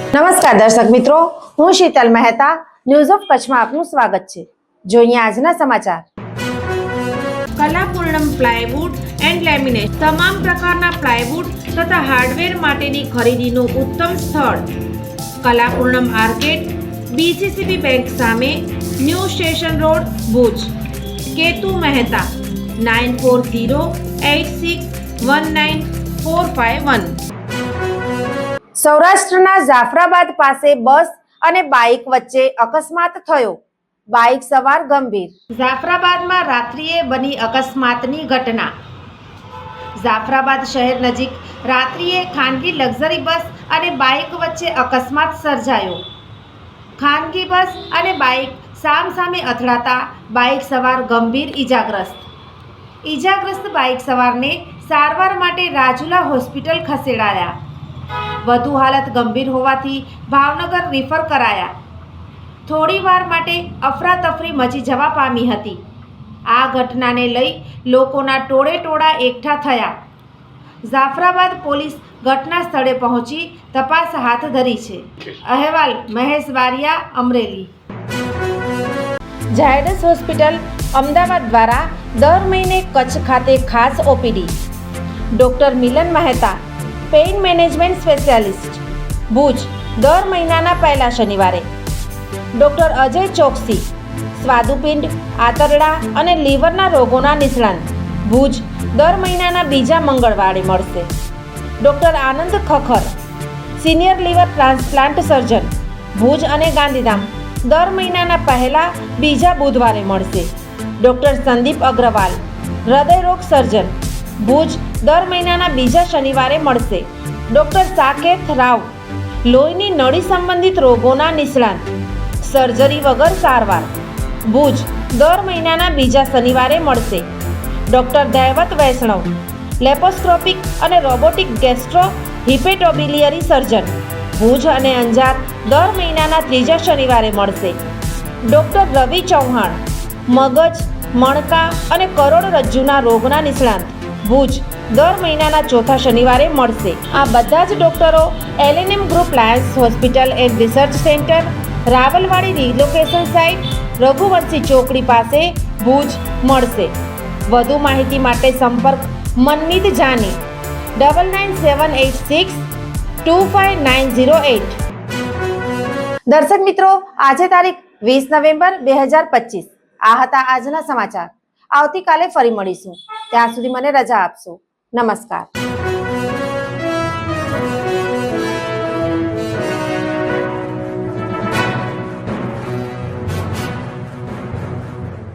નમસ્કાર દર્શક મિત્રો, હું શીતલ મહેતા ન્યૂઝ ઓફ કચ્છમાં આપનું સ્વાગત છે। જોઈએ આજના સમાચાર। કલાપૂર્ણમ પ્લાયવુડ એન્ડ લેમિનેટ તમામ પ્રકારના પ્લાયવુડ તથા હાર્ડવેર માટેની ખરીદીનું ઉત્તમ સ્થળ કલાપૂર્ણમ આર્કેડ, બીસીસીબી બેંક સામે, new station road, Bhuj. Ketu Mehta 9408619451। સૌરાષ્ટ્રના જાફરાબાદ પાસે બસ અને બાઇક વચ્ચે અકસ્માત થયો, બાઇક સવાર ગંભીર। જાફરાબાદમાં રાત્રિએ બની અકસ્માતની ઘટના। જાફરાબાદ શહેર નજીક રાત્રિએ ખાનગી લક્ઝરી બસ અને બાઇક વચ્ચે અકસ્માત સર્જાયો। ખાનગી બસ અને બાઇક સામસામે અથડાતા બાઇક સવાર ગંભીર ઈજાગ્રસ્ત બાઇક સવારને સારવાર માટે રાજુલા હોસ્પિટલ ખસેડાયા। વધુ હાલત ગંભીર હોવાથી ભાવનગર રિફર કરાયા। થોડી વાર માટે અફરાતફરી મચી જવા પામી હતી। આ ઘટનાને લઈ લોકોના ટોળે એકઠા થયા। જાફરાબાદ પોલીસ ઘટના સ્થળે પહોંચી તપાસ હાથ ધરી છે। અહેવાલ મહેશ બારિયા, અમરેલી। ઝાયડસ હોસ્પિટલ અમદાવાદ દ્વારા દર મહિને કચ્છ ખાતે ખાસ OPD. Doctor Milan Mehta, pain management specialist, Bhuj, દર મહિનાના પહેલા શનિવારે। ડૉક્ટર અજય ચોકસી, સ્વાદુપિંડ, આંતરડા અને લીવરના રોગોના નિષ્ણાંત, ભુજ, દર મહિનાના બીજા મંગળવારે મળશે। Doctor Anand Khakhar, senior liver transplant surgeon, Bhuj અને ગાંધીધામ, દર મહિનાના પહેલા બીજા બુધવારે મળશે। ડૉક્ટર સંદીપ અગ્રવાલ, હૃદયરોગ સર્જન, ભુજ, દર મહિનાના બીજા શનિવારે મળશે। ડૉક્ટર સાકેત રાવ, લોહીની નળી સંબંધિત રોગોના નિષ્ણાંત, સર્જરી વગર સારવાર, ભુજ, દર મહિનાના બીજા શનિવારે મળશે। ડૉક્ટર દૈવત વૈષ્ણવ, લેપોસ્કોપિક અને રોબોટિક ગેસ્ટ્રો હિપેટોબિલિયરી સર્જન, ભુજ અને અંજાર, દર મહિનાના ત્રીજા શનિવારે મળશે। ડૉક્ટર રવિ ચૌહાણ, મગજ, મણકા અને કરોડરજ્જુના રોગના નિષ્ણાંત, ભુજ, દર મહિનાના ચોથા શનિવારે મળશે। આ બધા જ ડૉક્ટરો LNM group Lions hospital and research centre, Rawalwadi relocation site, Raghuvanshi ચોકડી પાસે, ભુજ મળશે। વધુ માહિતી માટે સંપર્ક મનમીત જાની 9978625908। દર્શક મિત્રો, આજે તારીખ 20 નવેમ્બર 2025। આ હતા આજના સમાચાર। આવતીકાલે ફરી મળીશું, ત્યાં સુધી મને રજા આપશો। નમસ્કાર।